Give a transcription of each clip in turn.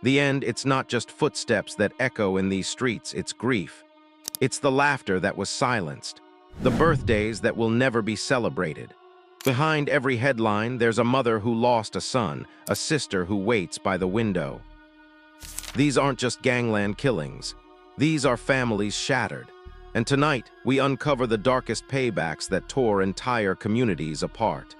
The end, it's not just footsteps that echo in these streets, it's grief. It's the laughter that was silenced, the birthdays that will never be celebrated. Behind every headline, there's a mother who lost a son, a sister who waits by the window. These aren't just gangland killings. These are families shattered. And tonight, we uncover the darkest paybacks that tore entire communities apart.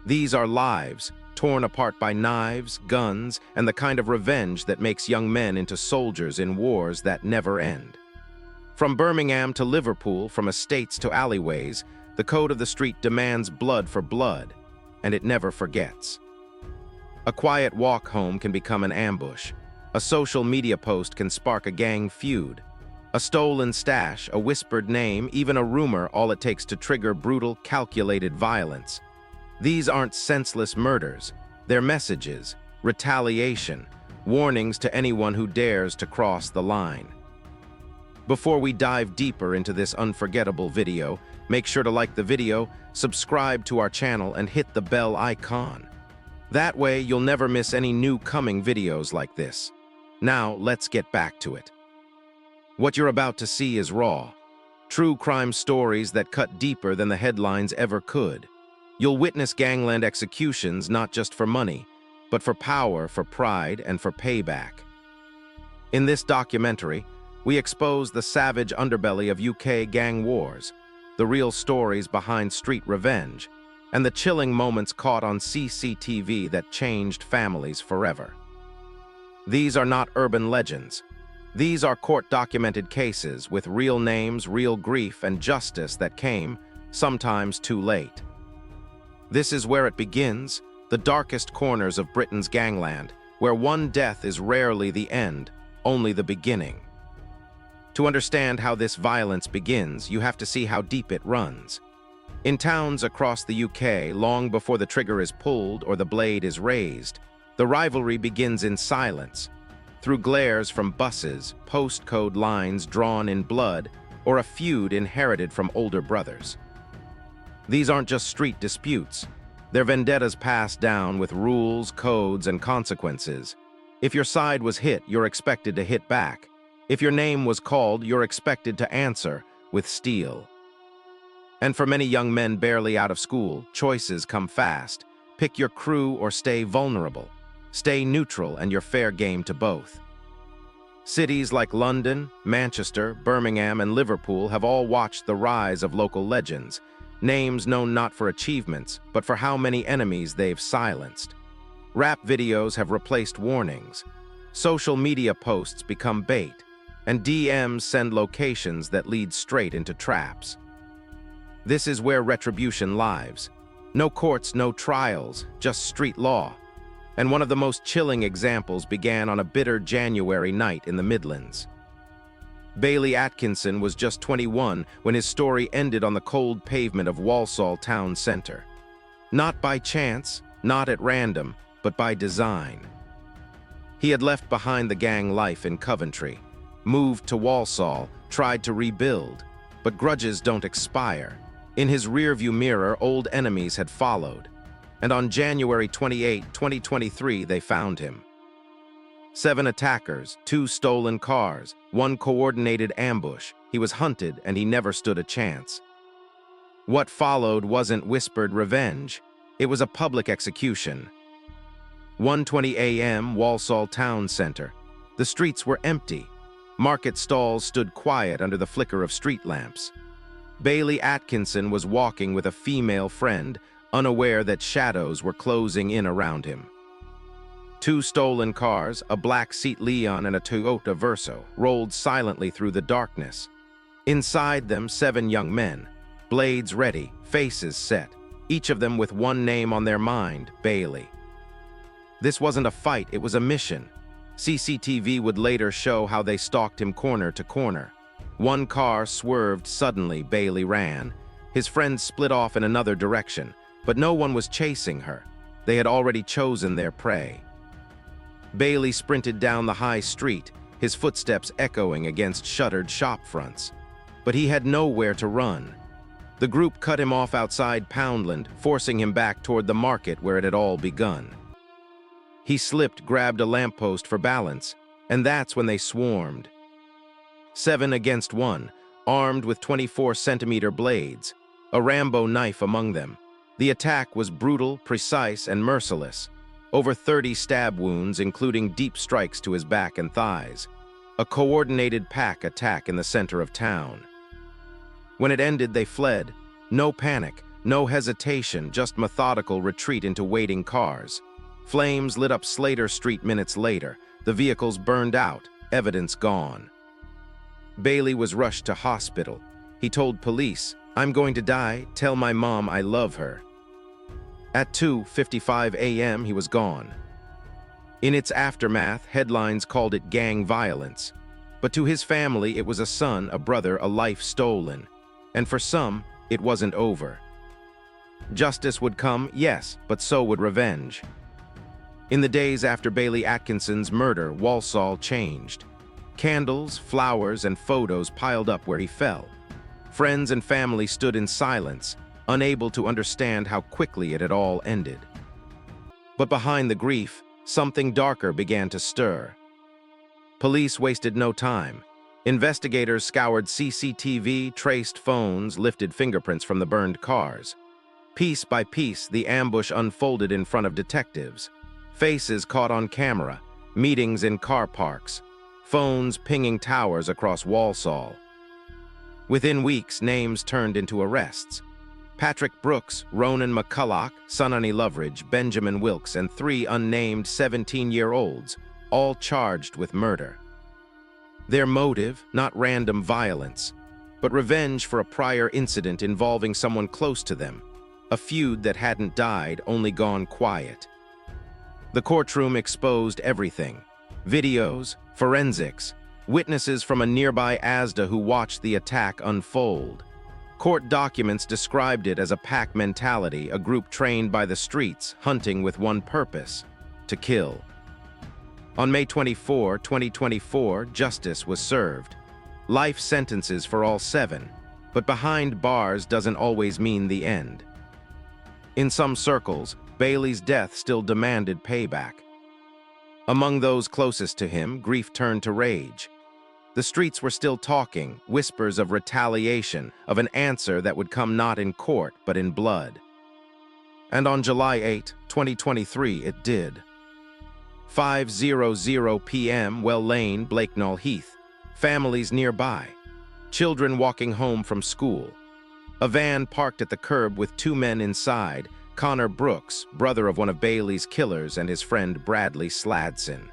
These are lives, torn apart by knives, guns, and the kind of revenge that makes young men into soldiers in wars that never end. From Birmingham to Liverpool, from estates to alleyways, the code of the street demands blood for blood, and it never forgets. A quiet walk home can become an ambush. A social media post can spark a gang feud. A stolen stash, a whispered name, even a rumor, all it takes to trigger brutal, calculated violence. These aren't senseless murders. They're messages, retaliation, warnings to anyone who dares to cross the line. Before we dive deeper into this unforgettable video, make sure to like the video, subscribe to our channel, and hit the bell icon. That way, you'll never miss any new coming videos like this. Now, let's get back to it. What you're about to see is raw. True crime stories that cut deeper than the headlines ever could. You'll witness gangland executions not just for money, but for power, for pride, and for payback. In this documentary, we expose the savage underbelly of UK gang wars, the real stories behind street revenge, and the chilling moments caught on CCTV that changed families forever. These are not urban legends. These are court-documented cases with real names, real grief, and justice that came, sometimes too late. This is where it begins, the darkest corners of Britain's gangland, where one death is rarely the end, only the beginning. To understand how this violence begins, you have to see how deep it runs. In towns across the UK, long before the trigger is pulled or the blade is raised, the rivalry begins in silence, through glares from buses, postcode lines drawn in blood, or a feud inherited from older brothers. These aren't just street disputes. They're vendettas passed down with rules, codes, and consequences. If your side was hit, you're expected to hit back. If your name was called, you're expected to answer with steel. And for many young men barely out of school, choices come fast. Pick your crew or stay vulnerable. Stay neutral and you're fair game to both. Cities like London, Manchester, Birmingham, and Liverpool have all watched the rise of local legends, names known not for achievements, but for how many enemies they've silenced. Rap videos have replaced warnings. Social media posts become bait, and DMs send locations that lead straight into traps. This is where retribution lives. No courts, no trials, just street law. And one of the most chilling examples began on a bitter January night in the Midlands. Bailey Atkinson was just 21 when his story ended on the cold pavement of Walsall town centre. Not by chance, not at random, but by design. He had left behind the gang life in Coventry, moved to Walsall, tried to rebuild, but grudges don't expire. In his rearview mirror, old enemies had followed, and on January 28, 2023, they found him. 7 attackers, 2 stolen cars, 1 coordinated ambush. He was hunted and he never stood a chance. What followed wasn't whispered revenge. It was a public execution. 1:20 a.m., Walsall town centre. The streets were empty. Market stalls stood quiet under the flicker of street lamps. Bailey Atkinson was walking with a female friend, unaware that shadows were closing in around him. 2 stolen cars, a black Seat Leon and a Toyota Verso, rolled silently through the darkness. Inside them, 7 young men, blades ready, faces set, each of them with one name on their mind, Bailey. This wasn't a fight, it was a mission. CCTV would later show how they stalked him corner to corner. One car swerved suddenly, Bailey ran. His friends split off in another direction, but no one was chasing her. They had already chosen their prey. Bailey sprinted down the high street, his footsteps echoing against shuttered shop fronts. But he had nowhere to run. The group cut him off outside Poundland, forcing him back toward the market where it had all begun. He slipped, grabbed a lamppost for balance, and that's when they swarmed. 7 against 1, armed with 24-centimeter blades, a Rambo knife among them. The attack was brutal, precise, and merciless. Over 30 stab wounds, including deep strikes to his back and thighs. A coordinated pack attack in the center of town. When it ended, they fled. No panic, no hesitation, just methodical retreat into waiting cars. Flames lit up Slater Street minutes later. The vehicles burned out, evidence gone. Bailey was rushed to hospital. He told police, "I'm going to die, tell my mom I love her." At 2:55 a.m., he was gone. In its aftermath, headlines called it gang violence. But to his family, it was a son, a brother, a life stolen. And for some, it wasn't over. Justice would come, yes, but so would revenge. In the days after Bailey Atkinson's murder, Walsall changed. Candles, flowers, and photos piled up where he fell. Friends and family stood in silence, unable to understand how quickly it had all ended. But behind the grief, something darker began to stir. Police wasted no time. Investigators scoured CCTV, traced phones, lifted fingerprints from the burned cars. Piece by piece, the ambush unfolded in front of detectives. Faces caught on camera, meetings in car parks, phones pinging towers across Walsall. Within weeks, names turned into arrests. Patrick Brooks, Ronan McCulloch, Sunny Loveridge, Benjamin Wilkes, and 3 unnamed 17-year-olds, all charged with murder. Their motive, not random violence, but revenge for a prior incident involving someone close to them, a feud that hadn't died, only gone quiet. The courtroom exposed everything: videos, forensics, witnesses from a nearby ASDA who watched the attack unfold. Court documents described it as a pack mentality, a group trained by the streets, hunting with one purpose: to kill. On May 24, 2024, justice was served. Life sentences for all 7, but behind bars doesn't always mean the end. In some circles, Bailey's death still demanded payback. Among those closest to him, grief turned to rage. The streets were still talking, whispers of retaliation, of an answer that would come not in court, but in blood. And on July 8, 2023, it did. 5:00 p.m., Well Lane, Blakenall Heath. Families nearby. Children walking home from school. A van parked at the curb with 2 men inside, Connor Brooks, brother of one of Bailey's killers, and his friend Bradley Sladson.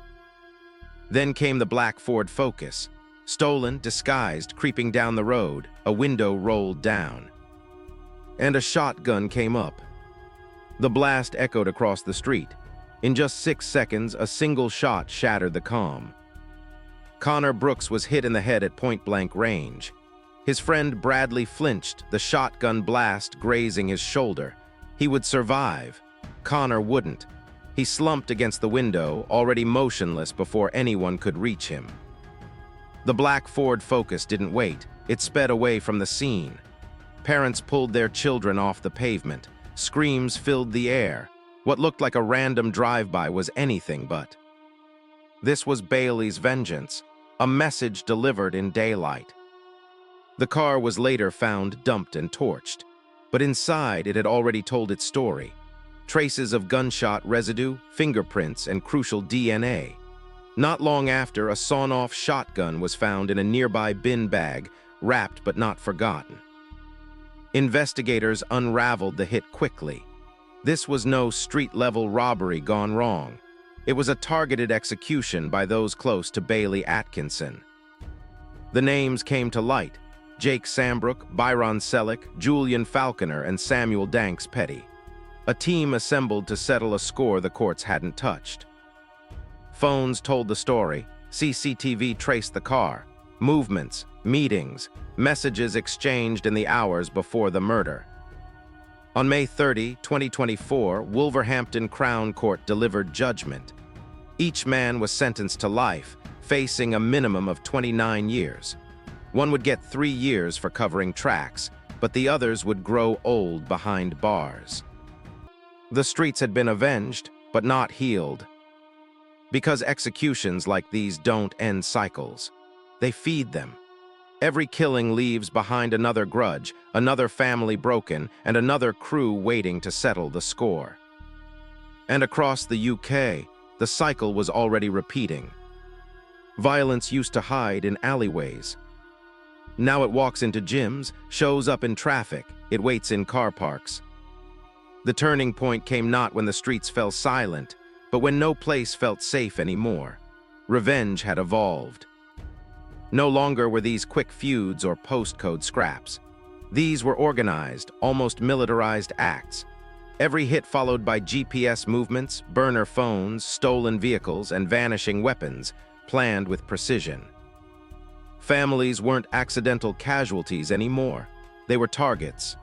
Then came the black Ford Focus. Stolen, disguised, creeping down the road, a window rolled down. And a shotgun came up. The blast echoed across the street. In just 6 seconds, a single shot shattered the calm. Connor Brooks was hit in the head at point-blank range. His friend Bradley flinched, the shotgun blast grazing his shoulder. He would survive. Connor wouldn't. He slumped against the window, already motionless before anyone could reach him. The black Ford Focus didn't wait. It sped away from the scene. Parents pulled their children off the pavement. Screams filled the air. What looked like a random drive-by was anything but. This was Bailey's vengeance, a message delivered in daylight. The car was later found dumped and torched, but inside it had already told its story. Traces of gunshot residue, fingerprints, and crucial DNA. Not long after, a sawn-off shotgun was found in a nearby bin bag, wrapped but not forgotten. Investigators unraveled the hit quickly. This was no street-level robbery gone wrong. It was a targeted execution by those close to Bailey Atkinson. The names came to light: Jake Sambrook, Byron Selleck, Julian Falconer, and Samuel Danks Petty. A team assembled to settle a score the courts hadn't touched. Phones told the story. CCTV traced the car. Movements, meetings, messages exchanged in the hours before the murder. On May 30, 2024, Wolverhampton Crown Court delivered judgment. Each man was sentenced to life, facing a minimum of 29 years. One would get 3 years for covering tracks, but the others would grow old behind bars. The streets had been avenged, but not healed. Because executions like these don't end cycles. They feed them. Every killing leaves behind another grudge, another family broken, and another crew waiting to settle the score. And across the UK, the cycle was already repeating. Violence used to hide in alleyways. Now it walks into gyms, shows up in traffic, it waits in car parks. The turning point came not when the streets fell silent, but when no place felt safe anymore. Revenge had evolved. No longer were these quick feuds or postcode scraps. These were organized, almost militarized acts. Every hit followed by GPS movements, burner phones, stolen vehicles, and vanishing weapons, planned with precision. Families weren't accidental casualties anymore. They were targets.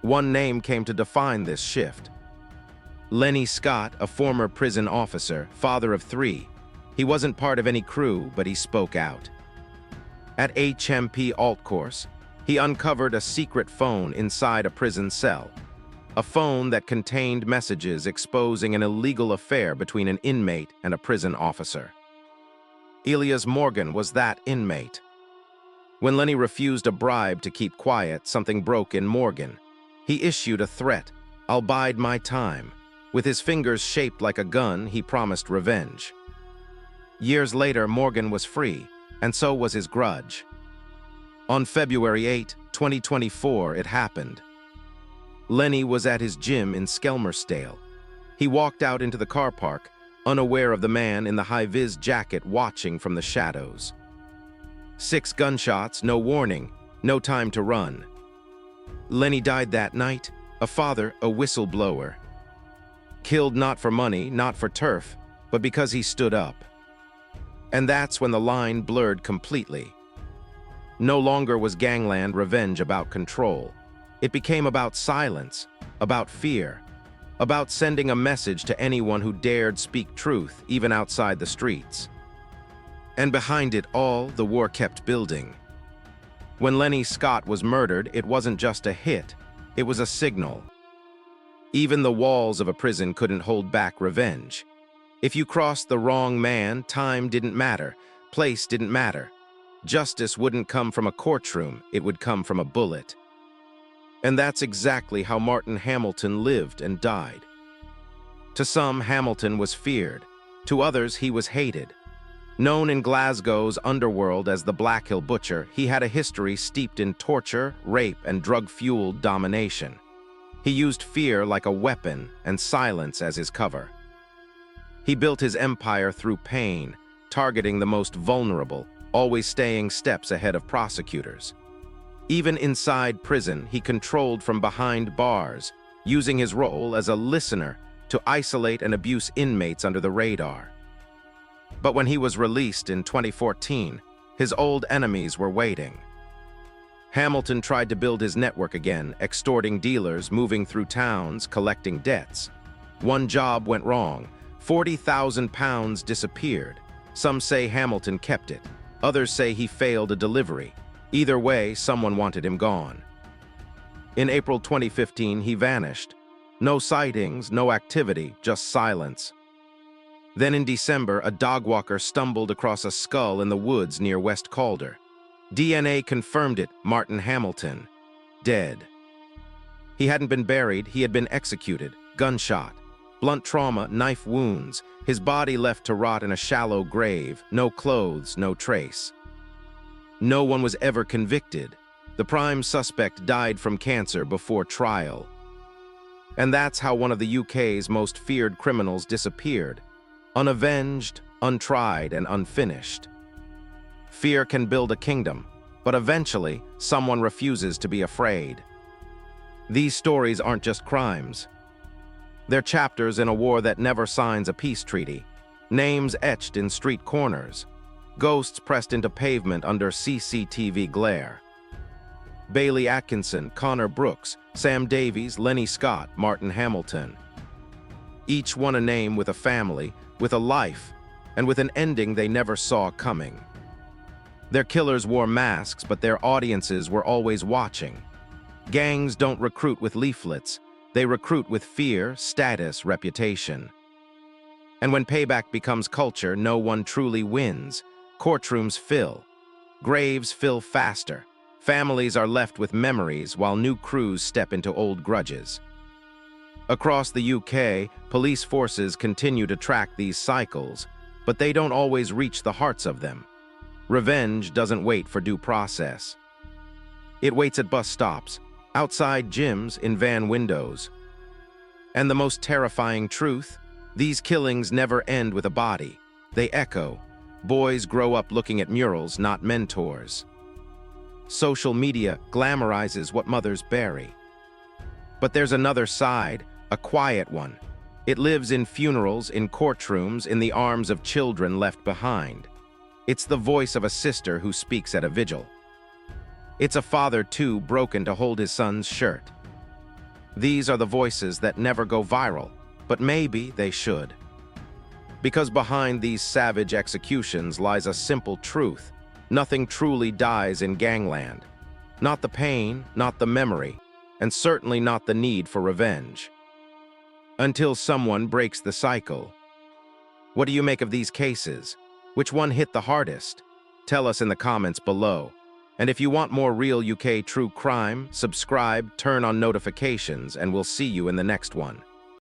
One name came to define this shift. Lenny Scott, a former prison officer, father of 3. He wasn't part of any crew, but he spoke out. At HMP Alt Course, he uncovered a secret phone inside a prison cell. A phone that contained messages exposing an illegal affair between an inmate and a prison officer. Elias Morgan was that inmate. When Lenny refused a bribe to keep quiet, something broke in Morgan. He issued a threat, "I'll bide my time." With his fingers shaped like a gun, he promised revenge. Years later, Morgan was free, and so was his grudge. On February 8, 2024, it happened. Lenny was at his gym in Skelmersdale. He walked out into the car park, unaware of the man in the high-vis jacket watching from the shadows. 6 gunshots, no warning, no time to run. Lenny died that night, a father, a whistleblower. Killed not for money, not for turf, but because he stood up. And that's when the line blurred completely. No longer was Gangland revenge about control. It became about silence, about fear, about sending a message to anyone who dared speak truth, even outside the streets. And behind it all, the war kept building. When Lenny Scott was murdered, it wasn't just a hit, it was a signal. Even the walls of a prison couldn't hold back revenge. If you crossed the wrong man, time didn't matter, place didn't matter. Justice wouldn't come from a courtroom, it would come from a bullet. And that's exactly how Martin Hamilton lived and died. To some, Hamilton was feared. To others, he was hated. Known in Glasgow's underworld as the Black Hill Butcher, he had a history steeped in torture, rape, and drug-fueled domination. He used fear like a weapon and silence as his cover. He built his empire through pain, targeting the most vulnerable, always staying steps ahead of prosecutors. Even inside prison, he controlled from behind bars, using his role as a listener to isolate and abuse inmates under the radar. But when he was released in 2014, his old enemies were waiting. Hamilton tried to build his network again, extorting dealers, moving through towns, collecting debts. One job went wrong. £40,000 disappeared. Some say Hamilton kept it. Others say he failed a delivery. Either way, someone wanted him gone. In April 2015, he vanished. No sightings, no activity, just silence. Then in December, a dogwalker stumbled across a skull in the woods near West Calder. DNA confirmed it, Martin Hamilton. Dead. He hadn't been buried, he had been executed, gunshot. Blunt trauma, knife wounds, his body left to rot in a shallow grave, no clothes, no trace. No one was ever convicted. The prime suspect died from cancer before trial. And that's how one of the UK's most feared criminals disappeared. Unavenged, untried, and unfinished. Fear can build a kingdom, but eventually, someone refuses to be afraid. These stories aren't just crimes. They're chapters in a war that never signs a peace treaty, names etched in street corners, ghosts pressed into pavement under CCTV glare. Bailey Atkinson, Connor Brooks, Sam Davies, Lenny Scott, Martin Hamilton. Each one a name with a family, with a life, and with an ending they never saw coming. Their killers wore masks, but their audiences were always watching. Gangs don't recruit with leaflets. They recruit with fear, status, reputation. And when payback becomes culture, no one truly wins. Courtrooms fill. Graves fill faster. Families are left with memories while new crews step into old grudges. Across the UK, police forces continue to track these cycles, but they don't always reach the hearts of them. Revenge doesn't wait for due process. It waits at bus stops, outside gyms, in van windows. And the most terrifying truth? These killings never end with a body. They echo. Boys grow up looking at murals, not mentors. Social media glamorizes what mothers bury. But there's another side, a quiet one. It lives in funerals, in courtrooms, in the arms of children left behind. It's the voice of a sister who speaks at a vigil. It's a father, too broken to hold his son's shirt. These are the voices that never go viral, but maybe they should. Because behind these savage executions lies a simple truth. Nothing truly dies in Gangland. Not the pain, not the memory, and certainly not the need for revenge. Until someone breaks the cycle. What do you make of these cases? Which one hit the hardest? Tell us in the comments below. And if you want more real UK true crime, subscribe, turn on notifications, and we'll see you in the next one.